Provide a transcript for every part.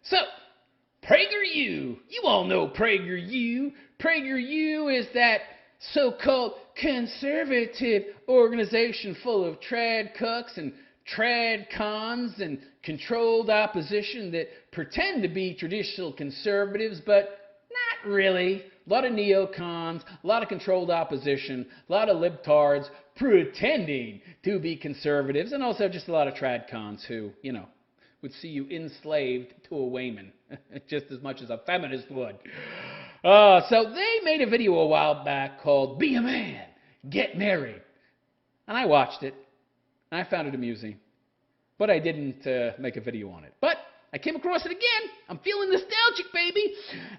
So, PragerU. You all know PragerU. PragerU is that so-called conservative organization full of trad cucks and trad cons and controlled opposition that pretend to be traditional conservatives, but not really. A lot of neocons, a lot of controlled opposition, a lot of libtards pretending to be conservatives, and also just a lot of trad cons who, would see you enslaved to a Wayman just as much as a feminist would. So they made a video a while back called Be a Man, Get Married. And I watched it, and I found it amusing. But I didn't make a video on it. But I came across it again. I'm feeling nostalgic, baby.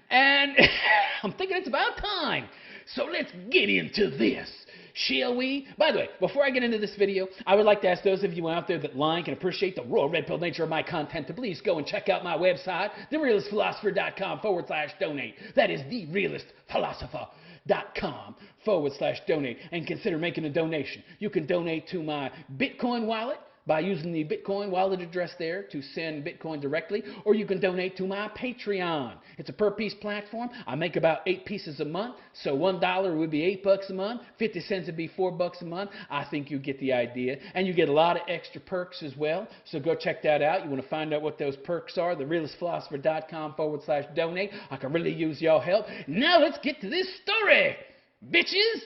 And I'm thinking it's about time. So let's get into this, shall we? By the way, before I get into this video, I would like to ask those of you out there that like and appreciate the raw red pill nature of my content to please go and check out my website, therealistphilosopher.com/donate. That is therealistphilosopher.com/donate. And consider making a donation. You can donate to my Bitcoin wallet by using the Bitcoin wallet address there to send Bitcoin directly, or you can donate to my Patreon. It's a per-piece platform. I make about 8 pieces a month, so $1 would be $8 a month, 50 cents would be $4 a month. I think you get the idea, and you get a lot of extra perks as well, so go check that out. You want to find out what those perks are, therealistphilosopher.com/donate. I can really use y'all help. Now let's get to this story, bitches!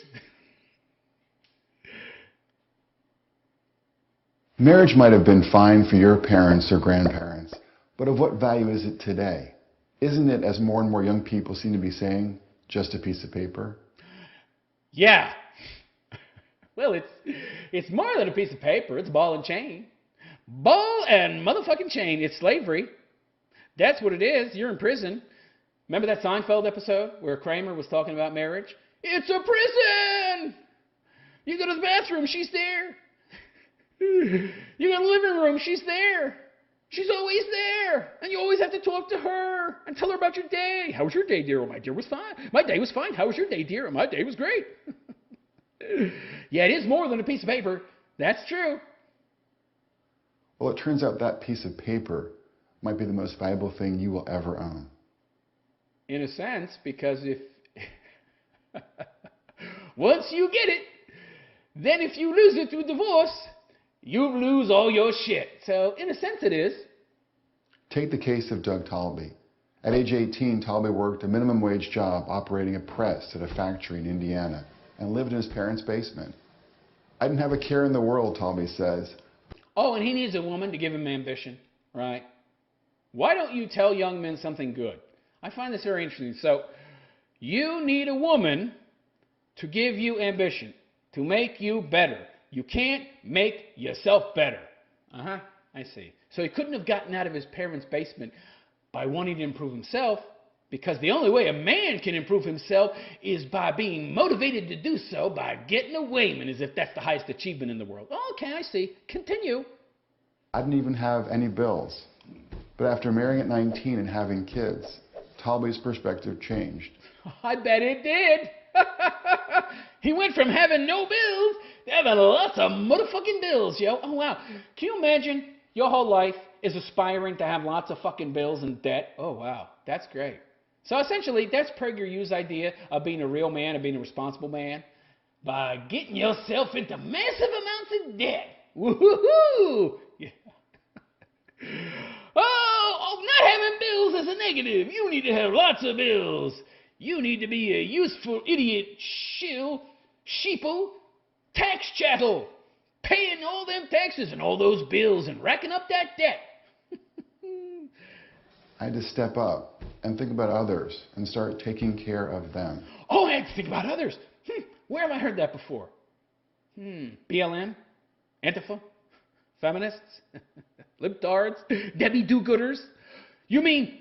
Marriage might have been fine for your parents or grandparents, but of what value is it today? Isn't it, as more and more young people seem to be saying, just a piece of paper? Yeah. Well, it's more than a piece of paper. It's ball and chain. Ball and motherfucking chain. It's slavery. That's what it is. You're in prison. Remember that Seinfeld episode where Kramer was talking about marriage? It's a prison! You go to the bathroom, she's there. You go to the living room, she's there. She's always there. And you always have to talk to her and tell her about your day. How was your day, dear? Oh, my dear was fine. My day was fine. How was your day, dear? Oh, my day was great. Yeah, it is more than a piece of paper. That's true. Well, it turns out that piece of paper might be the most valuable thing you will ever own. In a sense, because if once you get it, then if you lose it through divorce, you lose all your shit. So, in a sense, it is. Take the case of Doug Talby. At age 18, Talby worked a minimum wage job operating a press at a factory in Indiana and lived in his parents' basement. I didn't have a care in the world, Talby says. Oh, and he needs a woman to give him ambition, right? Why don't you tell young men something good? I find this very interesting. So, you need a woman to give you ambition, to make you better. You can't make yourself better. I see. So he couldn't have gotten out of his parents' basement by wanting to improve himself, because the only way a man can improve himself is by being motivated to do so by getting a Wayman, as if that's the highest achievement in the world. Okay, I see. Continue. I didn't even have any bills. But after marrying at 19 and having kids, Talby's perspective changed. I bet it did. He went from having no bills to having lots of motherfucking bills, yo. Oh, wow. Can you imagine your whole life is aspiring to have lots of fucking bills and debt? Oh, wow. That's great. So essentially, that's PragerU's idea of being a real man, of being a responsible man, by getting yourself into massive amounts of debt. Woo-hoo-hoo! Yeah. Oh, not having bills is a negative. You need to have lots of bills. You need to be a useful idiot, shill, sheeple, tax chattel, paying all them taxes and all those bills and racking up that debt. I had to step up and think about others and start taking care of them. Oh, I had to think about others. Where have I heard that before? BLM? Antifa? Feminists? Libtards? Debbie do-gooders? You mean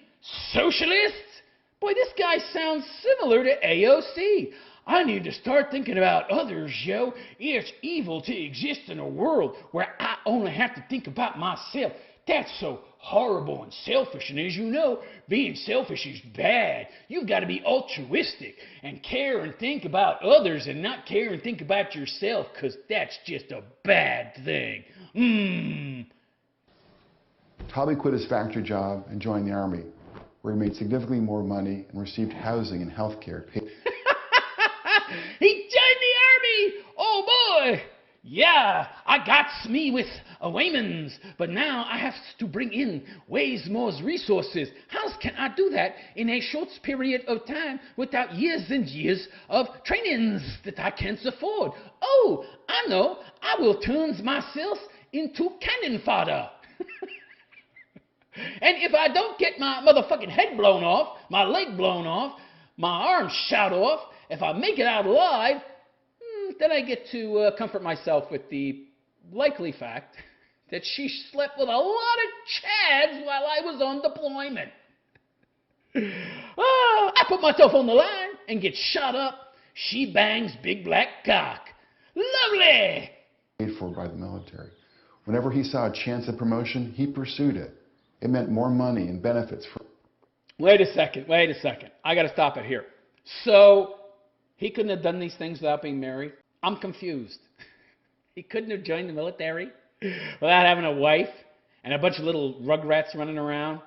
socialists? Boy, this guy sounds similar to AOC. I need to start thinking about others, yo. It's evil to exist in a world where I only have to think about myself. That's so horrible and selfish. And as you know, being selfish is bad. You've got to be altruistic and care and think about others and not care and think about yourself, because that's just a bad thing. Talby quit his factory job and joined the Army, where he made significantly more money and received housing and health care. He joined the army! Oh boy! Yeah, I got me with a Waymans, but now I have to bring in ways more resources. How can I do that in a short period of time without years and years of trainings that I can't afford? Oh, I know. I will turn myself into cannon fodder. And if I don't get my motherfucking head blown off, my leg blown off, my arm shot off, if I make it out alive, then I get to comfort myself with the likely fact that she slept with a lot of chads while I was on deployment. I put myself on the line and get shot up. She bangs big black cock. Lovely! Paid for by the military. Whenever he saw a chance at promotion, he pursued it. It meant more money and benefits for... Wait a second. I got to stop it here. So, he couldn't have done these things without being married? I'm confused. He couldn't have joined the military without having a wife and a bunch of little rugrats running around?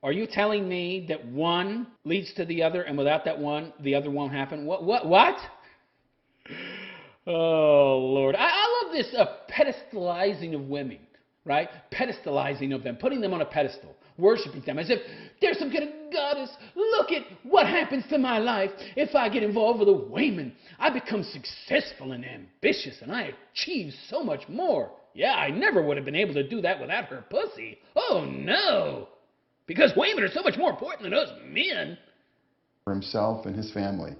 Are you telling me that one leads to the other, and without that one, the other won't happen? What? Oh, Lord. I love this pedestalizing of women, right? Pedestalizing of them, putting them on a pedestal, worshiping them as if they're some kind of goddess. Look at what happens to my life if I get involved with a Wayman. I become successful and ambitious, and I achieve so much more. Yeah, I never would have been able to do that without her pussy. Oh, no. Because women are so much more important than us men. For himself and his family.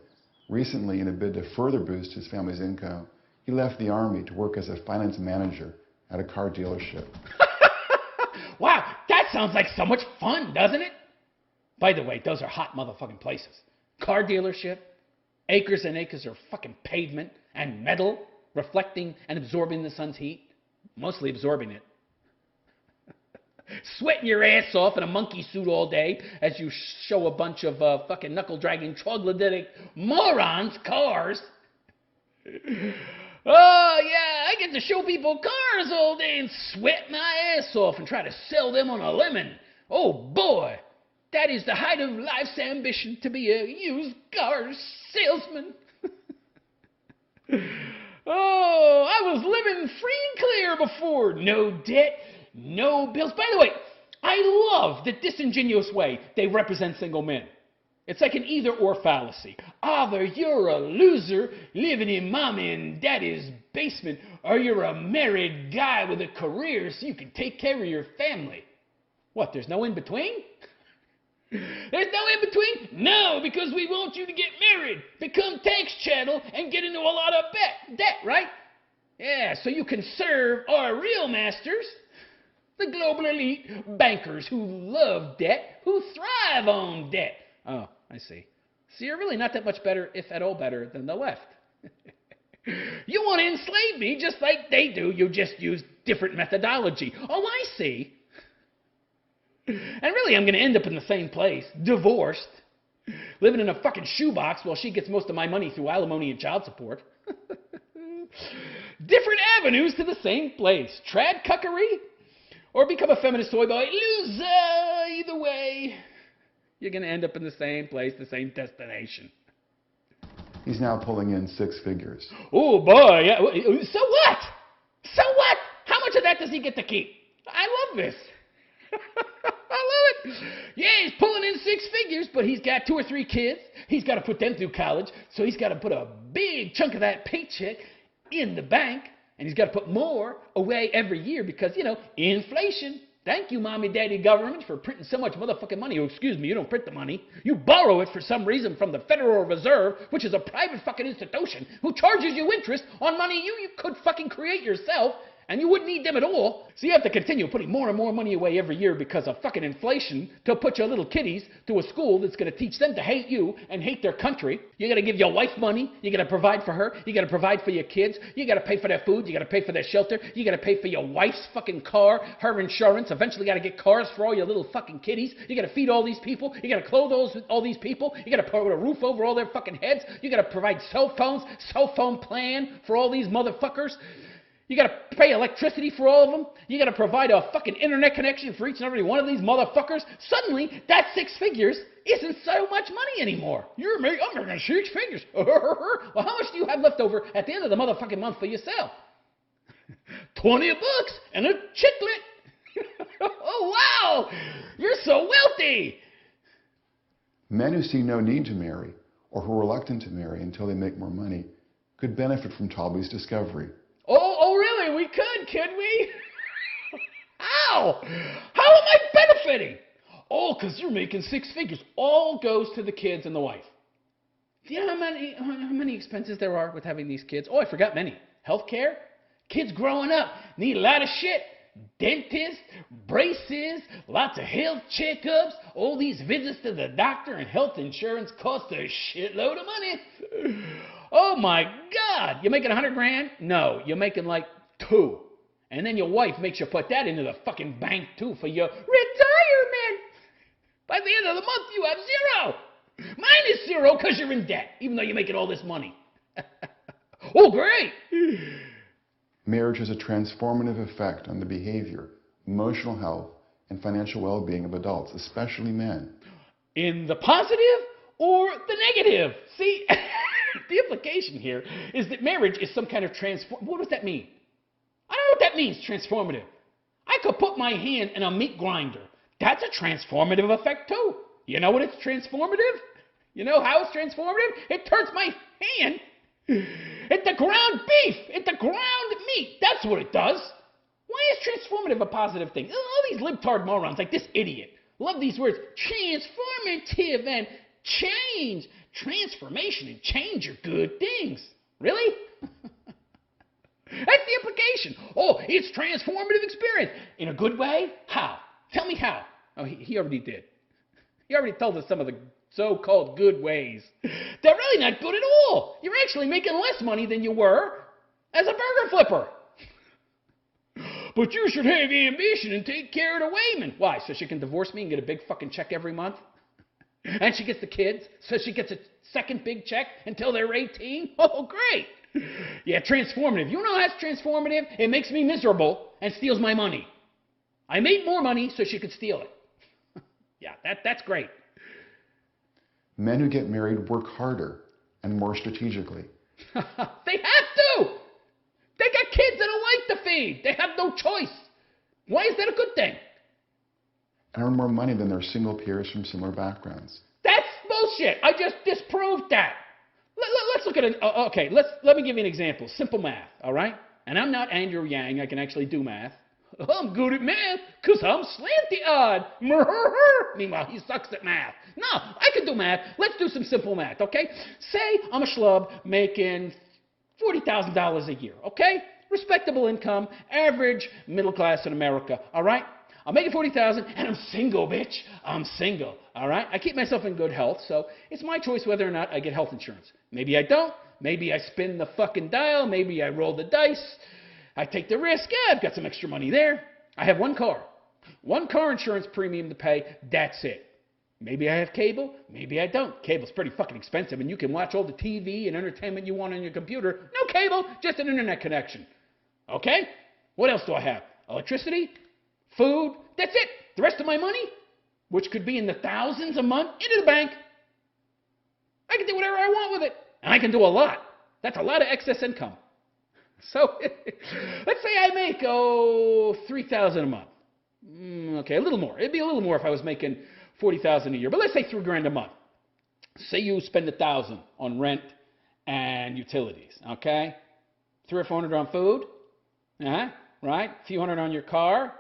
Recently, in a bid to further boost his family's income, he left the Army to work as a finance manager at a car dealership. Wow, that sounds like so much fun, doesn't it? By the way, those are hot motherfucking places. Car dealership, acres and acres of fucking pavement and metal reflecting and absorbing the sun's heat. Mostly absorbing it. Sweating your ass off in a monkey suit all day as you show a bunch of fucking knuckle-dragging troglodytic morons cars. Oh, yeah, I get to show people cars all day and sweat my ass off and try to sell them on a lemon. Oh, boy, that is the height of life's ambition, to be a used car salesman. Oh, I was living free and clear before. No debt, no bills. By the way, I love the disingenuous way they represent single men. It's like an either-or fallacy. Either you're a loser living in mommy and daddy's basement, or you're a married guy with a career so you can take care of your family. What, there's no in-between? There's no in-between? No, because we want you to get married, become tax chattel, and get into a lot of debt, right? Yeah, so you can serve our real masters, the global elite bankers who love debt, who thrive on debt. Oh, I see. So you're really not that much better, if at all better, than the left. You want to enslave me just like they do. You just use different methodology. Oh, I see. And really, I'm going to end up in the same place, divorced, living in a fucking shoebox while she gets most of my money through alimony and child support. Different avenues to the same place. Trad cuckery or become a feminist toy boy. Loser, either way. You're going to end up in the same place, the same destination. He's now pulling in 6 figures. Oh, boy. Yeah. So what? So what? How much of that does he get to keep? I love this. I love it. Yeah, he's pulling in 6 figures, but he's got 2 or 3 kids. He's got to put them through college, so he's got to put a big chunk of that paycheck in the bank, and he's got to put more away every year because, you know, inflation. Thank you, mommy, daddy, government, for printing so much motherfucking money. Oh, excuse me, you don't print the money. You borrow it for some reason from the Federal Reserve, which is a private fucking institution, who charges you interest on money you could fucking create yourself, and you wouldn't need them at all. So you have to continue putting more and more money away every year because of fucking inflation to put your little kiddies to a school that's going to teach them to hate you and hate their country. You got to give your wife money. You got to provide for her. You got to provide for your kids. You got to pay for their food. You got to pay for their shelter. You got to pay for your wife's fucking car, her insurance. Eventually got to get cars for all your little fucking kiddies. You got to feed all these people. You got to clothe all these people. You got to put a roof over all their fucking heads. You got to provide cell phone plan for all these motherfuckers. You got to pay electricity for all of them. You got to provide a fucking internet connection for each and every one of these motherfuckers. Suddenly, that 6 figures isn't so much money anymore. I'm making 6 figures. Well, how much do you have left over at the end of the motherfucking month for yourself? 20 bucks and a chiclet. Oh, wow. You're so wealthy. Men who see no need to marry or who are reluctant to marry until they make more money could benefit from Talby's discovery. Oh, really? We could we? How? How am I benefiting? Oh, because you're making 6 figures. All goes to the kids and the wife. Do you know how many expenses there are with having these kids? Oh, I forgot many. Healthcare. Kids growing up need a lot of shit. Dentists, braces, lots of health checkups. All these visits to the doctor and health insurance cost a shitload of money. Oh my God, you're making 100 grand? No, you're making like 2. And then your wife makes you put that into the fucking bank too for your retirement. By the end of the month, you have 0. Mine is 0 because you're in debt, even though you're making all this money. Oh, great. Marriage has a transformative effect on the behavior, emotional health, and financial well-being of adults, especially men. In the positive or the negative? See, the implication here is that marriage is some kind of What does that mean? I don't know what that means, transformative. I could put my hand in a meat grinder. That's a transformative effect too. You know what it's transformative? You know how it's transformative? It turns my hand into ground beef, into ground meat. That's what it does. Why is transformative a positive thing? All these libtard morons like this idiot love these words. Transformative and change. Transformation and change are good things. Really? That's the implication. Oh, it's transformative experience. In a good way? How? Tell me how. Oh, he already did. He already told us some of the so-called good ways. They're really not good at all. You're actually making less money than you were as a burger flipper. But you should have ambition and take care of the Wayman. Why? So she can divorce me and get a big fucking check every month? And she gets the kids, so she gets a second big check until they're 18? Oh, great. Yeah, transformative. You know how that's transformative? It makes me miserable and steals my money. I made more money so she could steal it. Yeah, that's great. Men who get married work harder and more strategically. They have to! They got kids and a wife to feed. They have no choice. Why is that a good thing? And earn more money than their single peers from similar backgrounds. That's bullshit. I just disproved that. Let's look at it. Okay, let me give you an example. Simple math, all right? And I'm not Andrew Yang. I can actually do math. I'm good at math because I'm slanty-eyed. Meanwhile, he sucks at math. No, I can do math. Let's do some simple math, okay? Say I'm a schlub making $40,000 a year, okay? Respectable income, average middle class in America, all right? I'm making $40,000 and I'm single, bitch. I'm single, all right? I keep myself in good health, so it's my choice whether or not I get health insurance. Maybe I don't. Maybe I spin the fucking dial. Maybe I roll the dice. I take the risk. Yeah, I've got some extra money there. I have one car insurance premium to pay. That's it. Maybe I have cable. Maybe I don't. Cable's pretty fucking expensive, and you can watch all the TV and entertainment you want on your computer. No cable, just an internet connection. Okay? What else do I have? Electricity? Food? That's it. The rest of my money, which could be in the thousands a month, into the bank. I can do whatever I want with it. And I can do a lot. That's a lot of excess income. So, let's say I make, $3,000 a month. Okay, a little more. It'd be a little more if I was making $40,000 a year. But let's say $3,000 a month. Say you spend $1,000 on rent and utilities, okay? $300 or $400 on food, right? A few hundred on your car.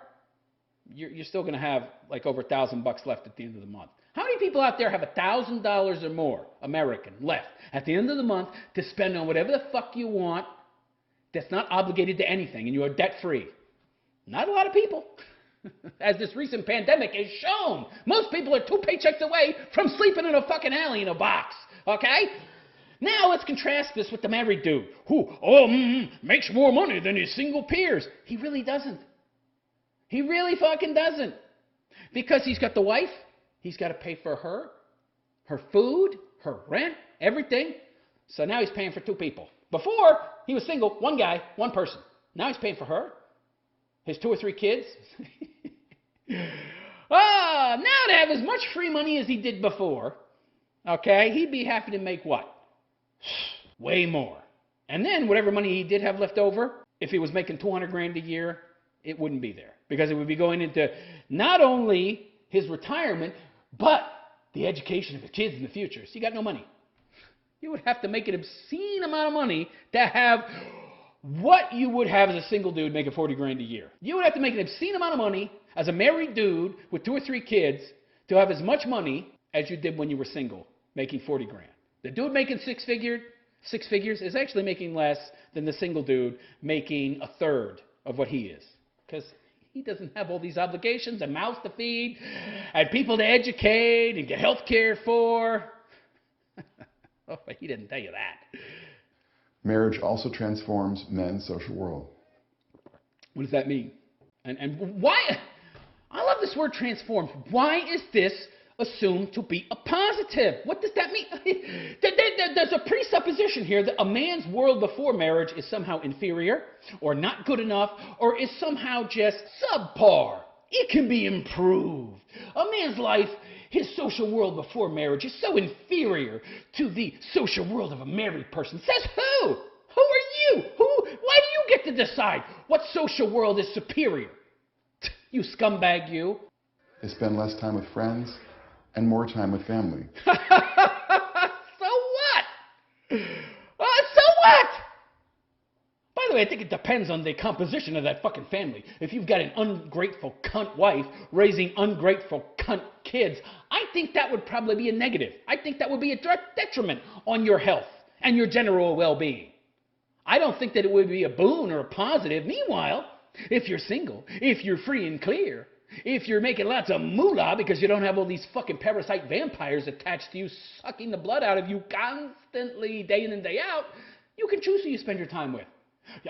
You're still going to have like over $1,000 left at the end of the month. How many people out there have $1,000 or more, American, left at the end of the month to spend on whatever the fuck you want that's not obligated to anything and you are debt-free? Not a lot of people. As this recent pandemic has shown, most people are 2 paychecks away from sleeping in a fucking alley in a box, okay? Now let's contrast this with the married dude who, makes more money than his single peers. He really doesn't. He really fucking doesn't. Because he's got the wife, he's got to pay for her food, her rent, everything. So now he's paying for 2 people. Before, he was single, one guy, one person. Now he's paying for her, his 2 or 3 kids. Now to have as much free money as he did before, okay, he'd be happy to make what? Way more. And then whatever money he did have left over, if he was making $200,000 a year, it wouldn't be there. Because it would be going into not only his retirement, but the education of his kids in the future. So you got no money. You would have to make an obscene amount of money to have what you would have as a single dude making $40,000 a year. You would have to make an obscene amount of money as a married dude with 2 or 3 kids to have as much money as you did when you were single, making $40,000. The dude making six figures is actually making less than the single dude making a third of what he is. Because he doesn't have all these obligations and mouths to feed and people to educate and get health care for. Oh, but he didn't tell you that. Marriage also transforms men's social world. What does that mean? And why? I love this word transforms. Why is this assumed to be a positive? What does that mean? There's a presupposition here that a man's world before marriage is somehow inferior or not good enough or is somehow just subpar. It can be improved. A man's life, his social world before marriage is so inferior to the social world of a married person. Says who? Who are you? Why do you get to decide what social world is superior? You scumbag, you. They spend less time with friends and more time with family. So what? So what? By the way, I think it depends on the composition of that fucking family. If you've got an ungrateful cunt wife raising ungrateful cunt kids, I think that would probably be a negative. I think that would be a direct detriment on your health and your general well-being. I don't think that it would be a boon or a positive. Meanwhile, if you're single, if you're free and clear, if you're making lots of moolah because you don't have all these fucking parasite vampires attached to you sucking the blood out of you constantly day in and day out, you can choose who you spend your time with.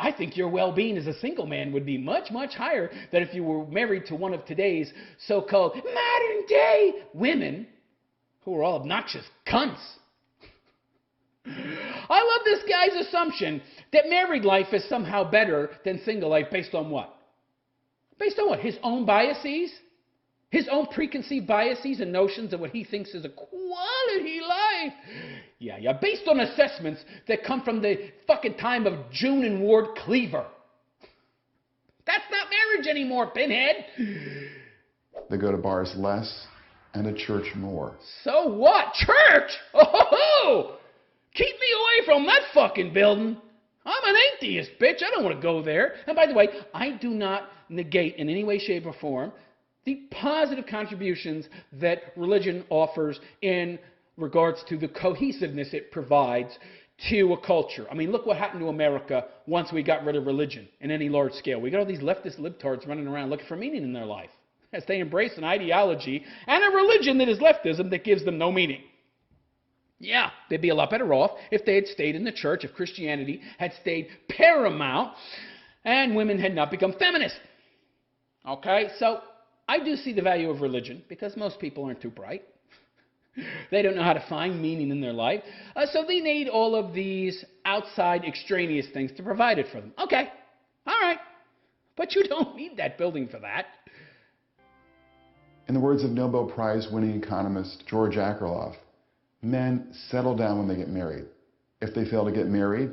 I think your well-being as a single man would be much, much higher than if you were married to one of today's so-called modern-day women who are all obnoxious cunts. I love this guy's assumption that married life is somehow better than single life based on what? Based on what? His own biases? His own preconceived biases and notions of what he thinks is a quality life. Yeah, based on assessments that come from the fucking time of June and Ward Cleaver. That's not marriage anymore, pinhead. They go to bars less and to church more. So what? Church? Oh! Keep me away from that fucking building. I'm an atheist, bitch. I don't want to go there. And by the way, I do not negate in any way, shape, or form the positive contributions that religion offers in regards to the cohesiveness it provides to a culture. I mean, look what happened to America once we got rid of religion in any large scale. We got all these leftist libtards running around looking for meaning in their life as they embrace an ideology and a religion that is leftism that gives them no meaning. Yeah, they'd be a lot better off if they had stayed in the church, if Christianity had stayed paramount and women had not become feminists. Okay, so I do see the value of religion because most people aren't too bright. They don't know how to find meaning in their life. So they need all of these outside extraneous things to provide it for them. Okay, all right. But you don't need that building for that. In the words of Nobel Prize winning economist George Akerlof, men settle down when they get married. If they fail to get married,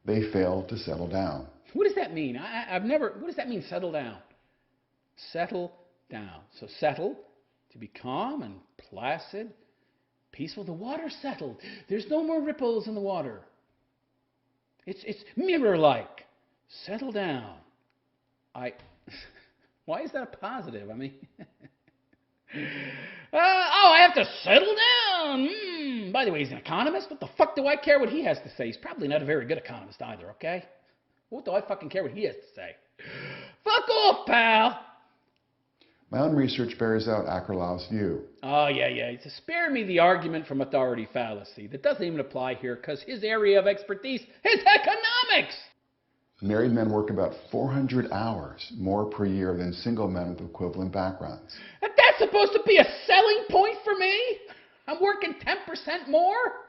they fail to settle down. What does that mean? What does that mean, settle down? Settle down. So settle, to be calm and placid, peaceful. The water's settled. There's no more ripples in the water. It's mirror-like. Settle down. Why is that a positive? I mean, I have to settle down. By the way, he's an economist. What the fuck do I care what he has to say? He's probably not a very good economist either, okay? What do I fucking care what he has to say? Fuck off, pal. My own research bears out Akerlof's view. Oh, yeah. To spare me the argument from authority fallacy. That doesn't even apply here because his area of expertise is economics. Married men work about 400 hours more per year than single men with equivalent backgrounds. And that's supposed to be a selling point for me? I'm working 10% more?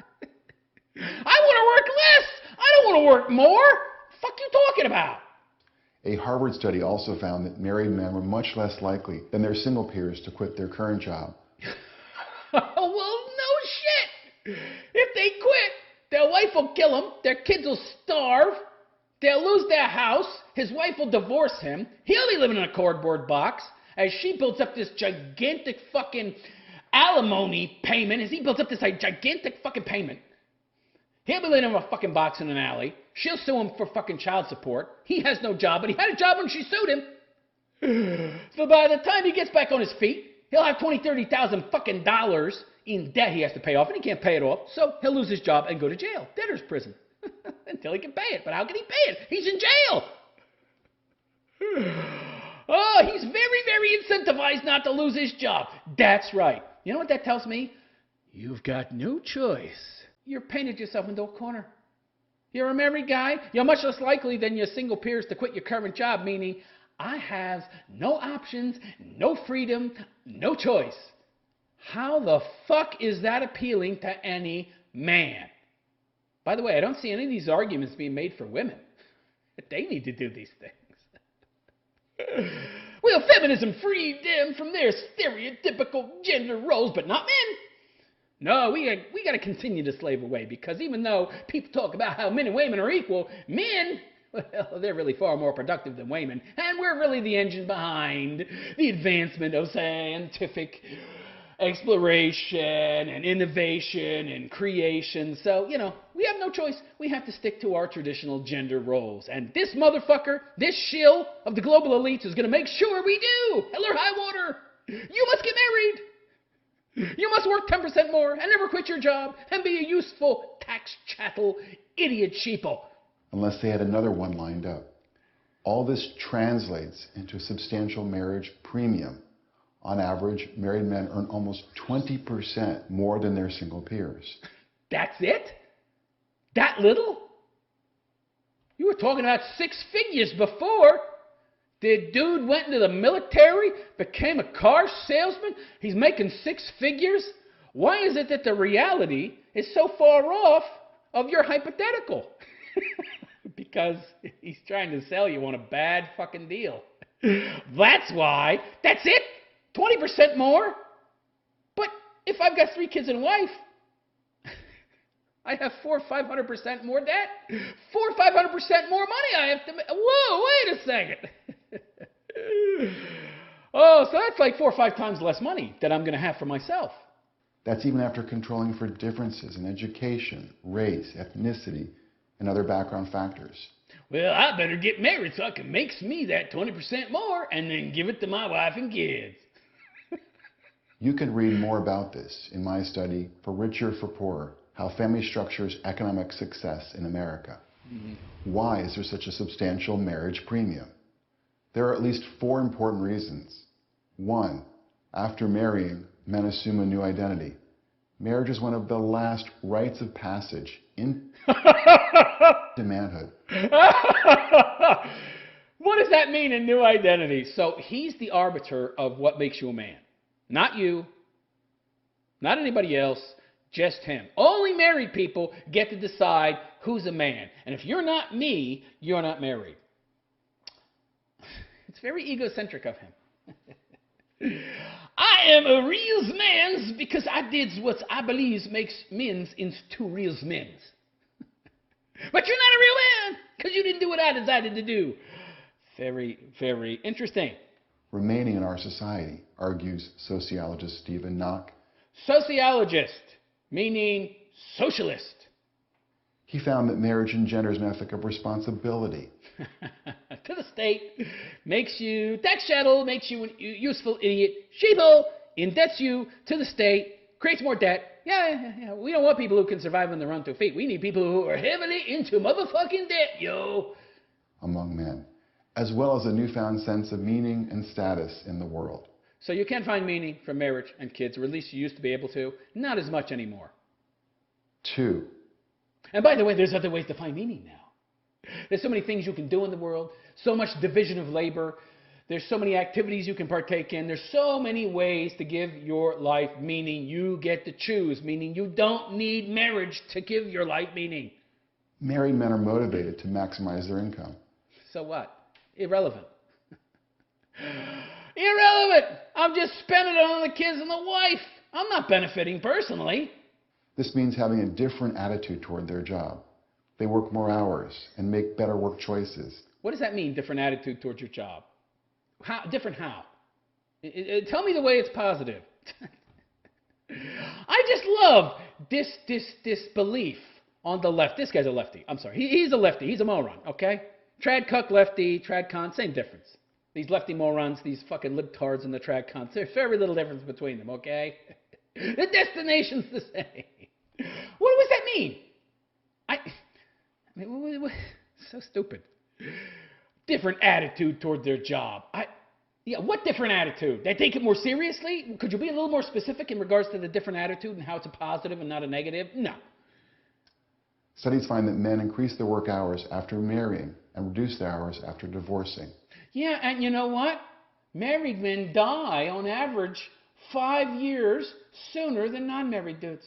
I want to work less. I don't want to work more. What the fuck you talking about? A Harvard study also found that married men were much less likely than their single peers to quit their current job. Well, no shit! If they quit, their wife will kill them, their kids will starve, they'll lose their house, his wife will divorce him, he'll be living in a cardboard box as she builds up this gigantic fucking alimony payment, as he builds up this gigantic fucking payment. He'll be living in a fucking box in an alley. She'll sue him for fucking child support. He has no job, but he had a job when she sued him. So by the time he gets back on his feet, he'll have $20,000-$30,000 fucking dollars in debt he has to pay off, and he can't pay it off. So he'll lose his job and go to jail, debtor's prison, until he can pay it. But how can he pay it? He's in jail. Oh, he's very, very incentivized not to lose his job. That's right. You know what that tells me? You've got no choice. You're painted yourself into a corner. You're a married guy. You're much less likely than your single peers to quit your current job, meaning I have no options, no freedom, no choice. How the fuck is that appealing to any man? By the way, I don't see any of these arguments being made for women. They need to do these things. Well, feminism freed them from their stereotypical gender roles, but not men. No, we got to continue to slave away, because even though people talk about how men and women are equal, men, well, they're really far more productive than women, and we're really the engine behind the advancement of scientific exploration and innovation and creation. So, we have no choice. We have to stick to our traditional gender roles. And this motherfucker, this shill of the global elites is going to make sure we do. Hell or high water. You must get married. You must work 10% more and never quit your job and be a useful tax chattel idiot sheeple. Unless they had another one lined up. All this translates into a substantial marriage premium. On average, married men earn almost 20% more than their single peers. That's it? That little? You were talking about 6 figures before. The dude went into the military, became a car salesman. He's making 6 figures. Why is it that the reality is so far off of your hypothetical? Because he's trying to sell you on a bad fucking deal. That's why. That's it? 20% more? But if I've got 3 kids and a wife, I have 400% or 500% more debt. 400% or 500% more money I have to make. Whoa, wait a second. Oh, so that's like 4 or 5 times less money that I'm going to have for myself. That's even after controlling for differences in education, race, ethnicity, and other background factors. Well, I better get married so I can make me that 20% more and then give it to my wife and kids. You can read more about this in my study, For Richer, for Poorer, How Family Structures Economic Success in America. Why is there such a substantial marriage premium? There are at least 4 important reasons. 1, after marrying, men assume a new identity. Marriage is one of the last rites of passage into manhood. What does that mean, a new identity? So he's the arbiter of what makes you a man. Not you, not anybody else, just him. Only married people get to decide who's a man. And if you're not me, you're not married. It's very egocentric of him. I am a real man's because I did what I believe makes men's into real men's. But you're not a real man because you didn't do what I decided to do. Very, very interesting. Remaining in our society, argues sociologist Stephen Knock. Sociologist, meaning socialist. He found that marriage engenders an ethic of responsibility. To the state, makes you tax chattel, makes you a useful idiot, sheeple, indebts you to the state, creates more debt. Yeah. We don't want people who can survive on their own 2 feet. We need people who are heavily into motherfucking debt, yo. Among men, as well as a newfound sense of meaning and status in the world. So you can find meaning from marriage and kids, or at least you used to be able to. Not as much anymore. 2. And by the way, there's other ways to find meaning now. There's so many things you can do in the world, so much division of labor. There's so many activities you can partake in. There's so many ways to give your life meaning. You get to choose, meaning you don't need marriage to give your life meaning. Married men are motivated to maximize their income. So what? Irrelevant. Irrelevant! I'm just spending it on the kids and the wife. I'm not benefiting personally. This means having a different attitude toward their job. They work more hours and make better work choices. What does that mean, different attitude towards your job? How? Different how? Tell me the way it's positive. I just love this belief on the left. This guy's a lefty. I'm sorry. He's a lefty. He's a moron, okay? Trad cuck lefty, trad con, same difference. These lefty morons, these fucking libtards and the trad cons, there's very little difference between them, okay? The destination's the same. What does that mean? I mean, so stupid. Different attitude toward their job. Yeah, what different attitude? They take it more seriously? Could you be a little more specific in regards to the different attitude and how it's a positive and not a negative? No. Studies find that men increase their work hours after marrying and reduce their hours after divorcing. Yeah, and you know what? Married men die on average 5 years sooner than non-married dudes.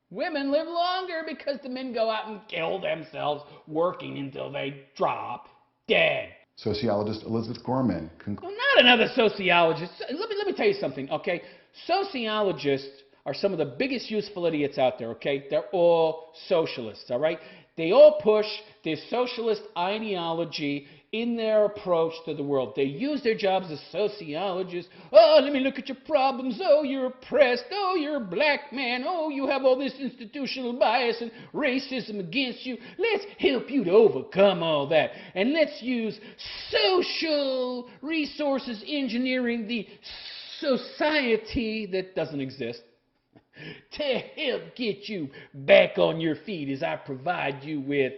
Women live longer because the men go out and kill themselves working until they drop dead. Sociologist Elizabeth Gorman Well, not another sociologist. Let me tell you something, okay? Sociologists are some of the biggest useful idiots out there, okay? They're all socialists, all right? They all push this socialist ideology in their approach to the world. They use their jobs as sociologists. Oh, let me look at your problems. Oh, you're oppressed. Oh, you're a black man. Oh, you have all this institutional bias and racism against you. Let's help you to overcome all that. And let's use social resources engineering the society that doesn't exist to help get you back on your feet as I provide you with,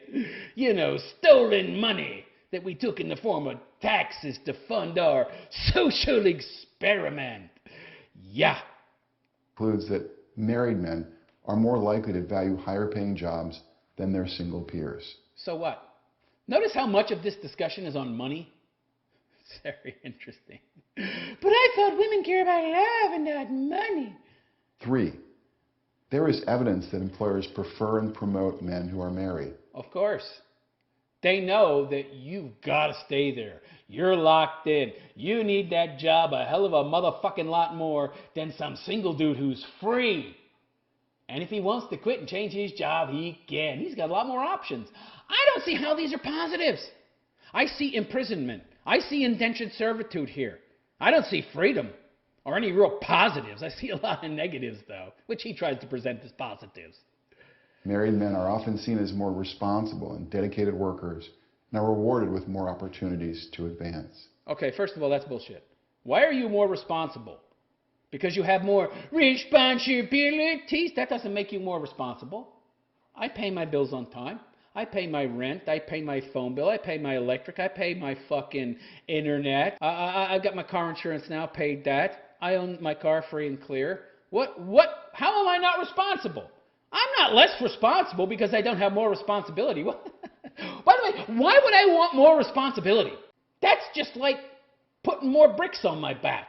stolen money that we took in the form of taxes to fund our social experiment. Yeah. Concludes that married men are more likely to value higher paying jobs than their single peers. So what? Notice how much of this discussion is on money? It's very interesting. But I thought women care about love and not money. 3. There is evidence that employers prefer and promote men who are married. Of course. They know that you've got to stay there. You're locked in. You need that job a hell of a motherfucking lot more than some single dude who's free. And if he wants to quit and change his job, he can. He's got a lot more options. I don't see how these are positives. I see imprisonment. I see indentured servitude here. I don't see freedom or any real positives. I see a lot of negatives, though, which he tries to present as positives. Married men are often seen as more responsible and dedicated workers and are rewarded with more opportunities to advance. Okay, first of all, that's bullshit. Why are you more responsible? Because you have more responsibilities? That doesn't make you more responsible. I pay my bills on time. I pay my rent. I pay my phone bill. I pay my electric. I pay my fucking internet. I've got my car insurance now, paid that. I own my car free and clear. How am I not responsible? I'm not less responsible because I don't have more responsibility. By the way, why would I want more responsibility? That's just like putting more bricks on my back.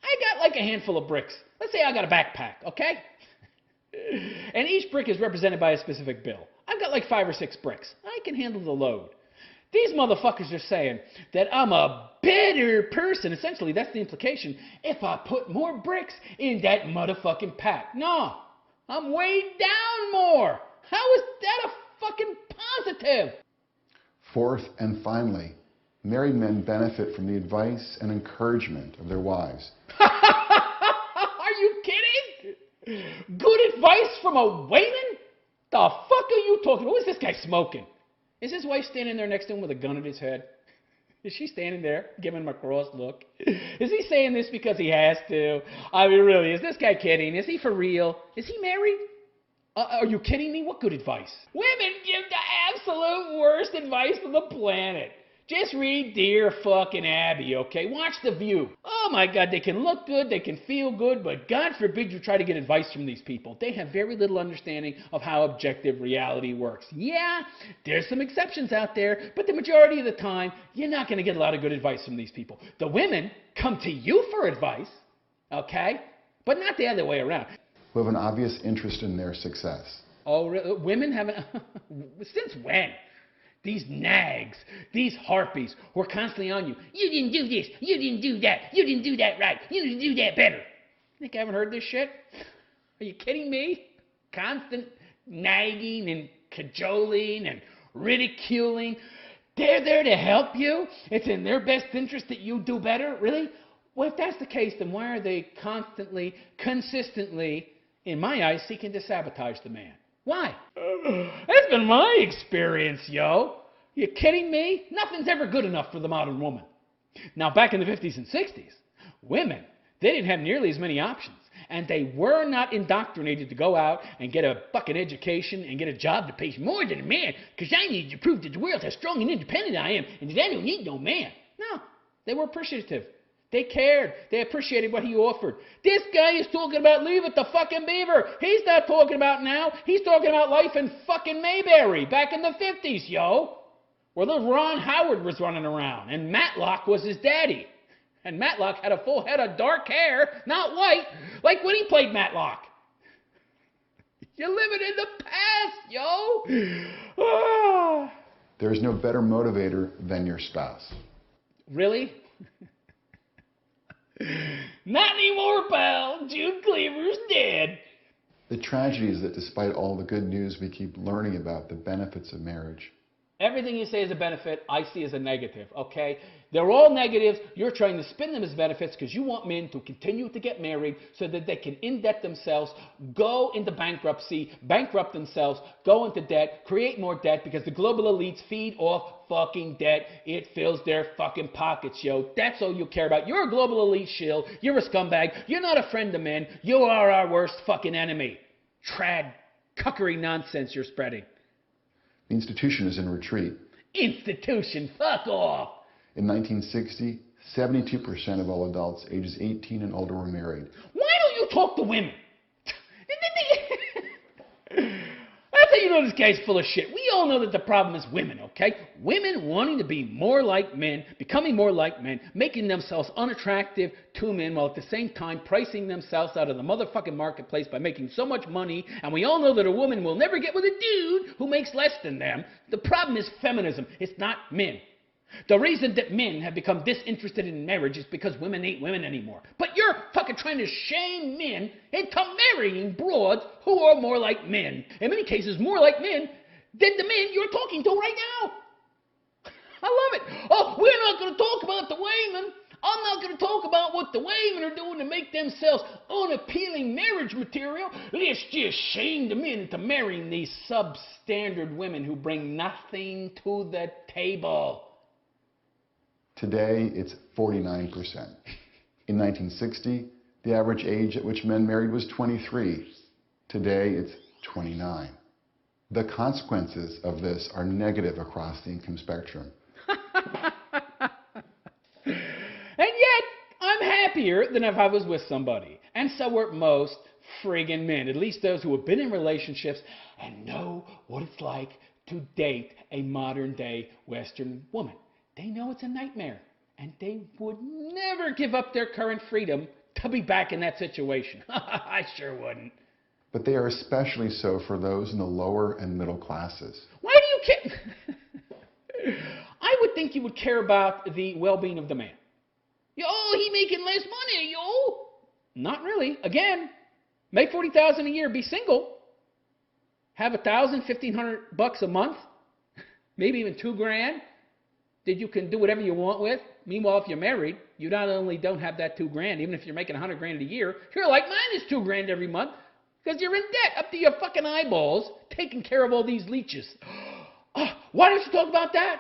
I got like a handful of bricks. Let's say I got a backpack, okay? And each brick is represented by a specific bill. I've got like 5 or 6 bricks. I can handle the load. These motherfuckers are saying that I'm a better person. Essentially, that's the implication. If I put more bricks in that motherfucking pack. No, I'm weighed down more. How is that a fucking positive? 4th and finally, married men benefit from the advice and encouragement of their wives. Are you kidding? Good advice from a Wayman? The fuck are you talking about? What is this guy smoking? Is his wife standing there next to him with a gun at his head? Is she standing there giving him a cross look? Is he saying this because he has to? I mean, really, is this guy kidding? Is he for real? Is he married? Are you kidding me? What good advice? Women give the absolute worst advice on the planet. Just read Dear fucking Abby, okay? Watch The View. Oh my God, they can look good, they can feel good, but God forbid you try to get advice from these people. They have very little understanding of how objective reality works. Yeah, there's some exceptions out there, but the majority of the time, you're not going to get a lot of good advice from these people. The women come to you for advice, okay? But not the other way around. Who have an obvious interest in their success. Oh, really? Women haven't? Since when? These nags, these harpies who are constantly on you. You didn't do this. You didn't do that. You didn't do that right. You didn't do that better. Think I haven't heard this shit? Are you kidding me? Constant nagging and cajoling and ridiculing. They're there to help you. It's in their best interest that you do better. Really? Well, if that's the case, then why are they constantly, consistently, in my eyes, seeking to sabotage the man? Why? That's been my experience, yo. You kidding me? Nothing's ever good enough for the modern woman. Now, back in the 50s and 60s, women, they didn't have nearly as many options. And they were not indoctrinated to go out and get a fucking education and get a job that pays more than a man, because I need to prove to the world how strong and independent I am, and that I don't need no man. No, they were appreciative. They cared. They appreciated what he offered. This guy is talking about leave it to fucking Beaver. He's not talking about now. He's talking about life in fucking Mayberry back in the 50s, yo. Where little Ron Howard was running around, and Matlock was his daddy. And Matlock had a full head of dark hair, not white, like when he played Matlock. You're living in the past, yo. Ah. There's no better motivator than your spouse. Really? Not anymore, pal. June Cleaver's dead. The tragedy is that despite all the good news we keep learning about the benefits of marriage, everything you say is a benefit, I see as a negative, okay? They're all negatives. You're trying to spin them as benefits because you want men to continue to get married so that they can in-debt themselves, go into bankruptcy, bankrupt themselves, go into debt, create more debt because the global elites feed off fucking debt. It fills their fucking pockets, yo. That's all you care about. You're a global elite shill. You're a scumbag. You're not a friend of men. You are our worst fucking enemy. Trad, cuckery nonsense you're spreading. the institution is in retreat. Institution, fuck off. In 1960, 72% of all adults ages 18 and older were married. Why don't you talk to women? That's how you know this guy's full of shit. We all know that the problem is women, okay? Women wanting to be more like men, becoming more like men, making themselves unattractive to men while at the same time pricing themselves out of the motherfucking marketplace by making so much money. And we all know that a woman will never get with a dude who makes less than them. The problem is feminism. It's not men. The reason that men have become disinterested in marriage is because women ain't women anymore. But you're fucking trying to shame men into marrying broads who are more like men. In many cases, more like men than the men you're talking to right now. I love it. Oh, we're not going to talk about the women. I'm not going to talk about what the women are doing to make themselves unappealing marriage material. Let's just shame the men into marrying these substandard women who bring nothing to the table. Today, it's 49%. In 1960, the average age at which men married was 23. Today, it's 29. The consequences of this are negative across the income spectrum. And yet, I'm happier than if I was with somebody. And so are most friggin' men, at least those who have been in relationships and know what it's like to date a modern-day Western woman. They know it's a nightmare, and they would never give up their current freedom to be back in that situation. I sure wouldn't. But they are especially so for those in the lower and middle classes. Why do you care? I would think you would care about the well-being of the man. Yo, he making less money, yo. Not really. Again, make $40,000 a year, be single, have $1,000, $1,500 a month, maybe even $2,000. That you can do whatever you want with. Meanwhile, if you're married, you not only don't have that $2,000, even if you're making $100,000 a year, you're like minus $2,000 every month because you're in debt up to your fucking eyeballs, taking care of all these leeches. Oh, why don't you talk about that?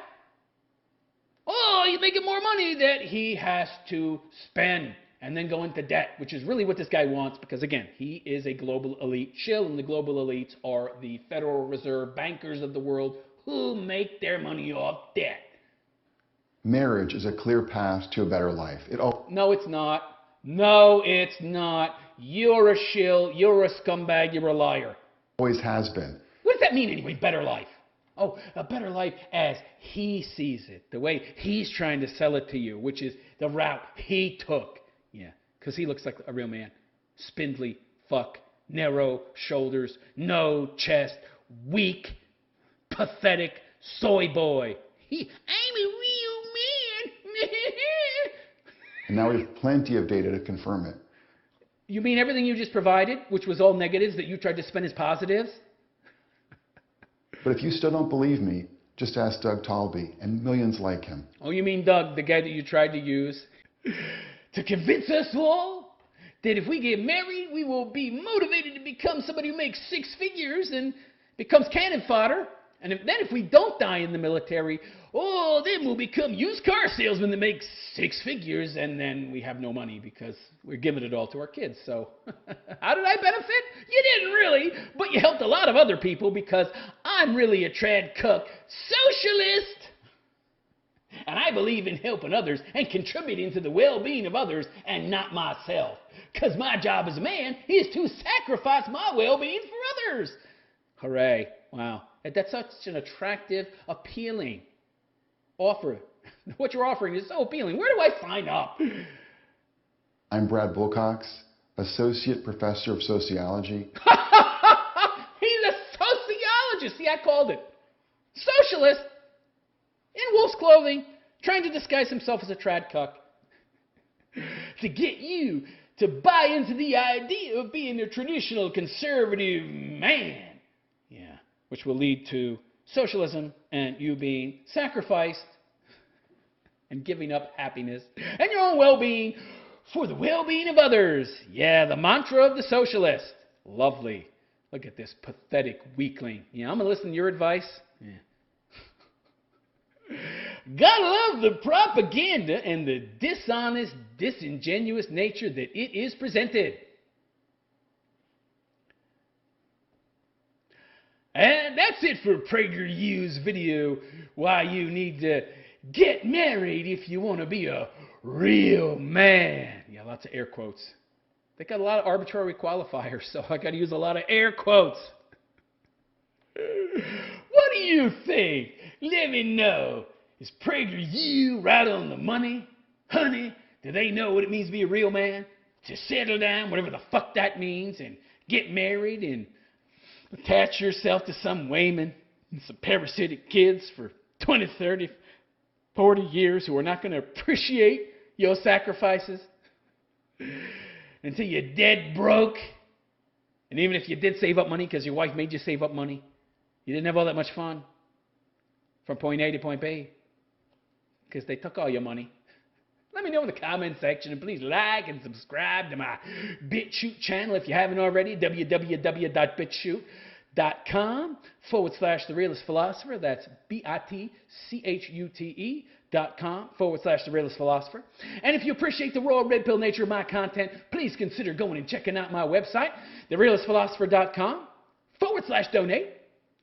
Oh, he's making more money that he has to spend and then go into debt, which is really what this guy wants because, again, he is a global elite shill, and the global elites are the Federal Reserve bankers of the world who make their money off debt. Marriage is a clear path to a better life. No, it's not. No, it's not. You're a shill. You're a scumbag. You're a liar. Always has been. What does that mean anyway, better life? Oh, a better life as he sees it, the way he's trying to sell it to you, which is the route he took. Yeah, because he looks like a real man. Spindly, fuck, narrow shoulders, no chest, weak, pathetic, soy boy. I'm a real man. And now we have plenty of data to confirm it. You mean everything you just provided, which was all negatives that you tried to spin as positives? But if you still don't believe me, just ask Doug Talby and millions like him. Oh, you mean Doug, the guy that you tried to use to convince us all that if we get married, we will be motivated to become somebody who makes six figures and becomes cannon fodder. And if we don't die in the military, oh, then we'll become used car salesmen that make six figures, and then we have no money because we're giving it all to our kids. So how did I benefit? You didn't really, but you helped a lot of other people because I'm really a trad cuck socialist. And I believe in helping others and contributing to the well-being of others and not myself. Because my job as a man is to sacrifice my well-being for others. Hooray. Wow. That's such an attractive, appealing offer. What you're offering is so appealing. Where do I sign up? I'm Brad Wilcox, Associate Professor of Sociology. He's a sociologist. See, I called it. Socialist in wolf's clothing, trying to disguise himself as a trad cuck to get you to buy into the idea of being a traditional conservative man. Yeah, which will lead to socialism and you being sacrificed and giving up happiness and your own well-being for the well-being of others. Yeah, the mantra of the socialist. Lovely. Look at this pathetic weakling. Yeah, I'm going to listen to your advice. Yeah. Gotta love the propaganda and the dishonest, disingenuous nature that it is presented. And that's it for PragerU's video, why you need to get married if you want to be a real man. Yeah, lots of air quotes. They got a lot of arbitrary qualifiers, so I got to use a lot of air quotes. What do you think? Let me know. Is PragerU right on the money? Honey, do they know what it means to be a real man? To settle down, whatever the fuck that means, and get married and attach yourself to some Wayman and some parasitic kids for 20, 30, 40 years who are not going to appreciate your sacrifices until you're dead broke. And even if you did save up money because your wife made you save up money, you didn't have all that much fun from point A to point B because they took all your money. Let me know in the comment section, and please like and subscribe to my BitChute channel if you haven't already, www.bitchute.com/The Realist Philosopher. That's BITCHUTE.com/The Realist Philosopher. And if you appreciate the raw red pill nature of my content, please consider going and checking out my website, TheRealistPhilosopher.com/donate.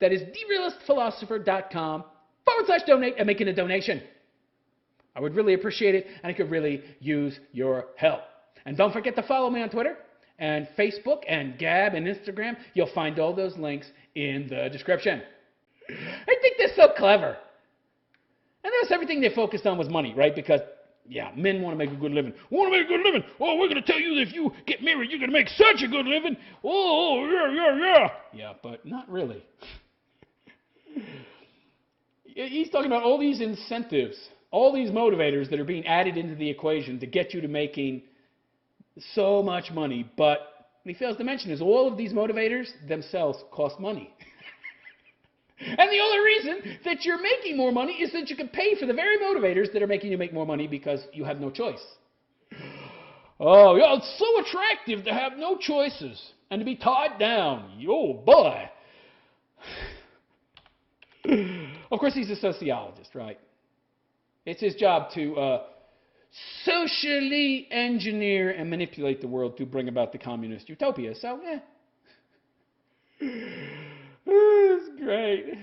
That is TheRealistPhilosopher.com/donate and making a donation. I would really appreciate it, and I could really use your help. And don't forget to follow me on Twitter and Facebook and Gab and Instagram. You'll find all those links in the description. I think they're so clever. And that's everything they focused on was money, right? Because, yeah, men want to make a good living. Want to make a good living? Oh, we're going to tell you that if you get married, you're going to make such a good living. Oh, yeah. Yeah, but not really. He's talking about all these incentives, all these motivators that are being added into the equation to get you to making so much money. But what he fails to mention is all of these motivators themselves cost money. And the only reason that you're making more money is that you can pay for the very motivators that are making you make more money because you have no choice. Oh, yeah, it's so attractive to have no choices and to be tied down. Oh, boy. Of course, he's a sociologist, right? It's his job to socially engineer and manipulate the world to bring about the communist utopia. So, it's great.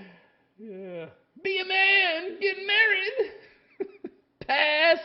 Yeah. Be a man, get married, pass.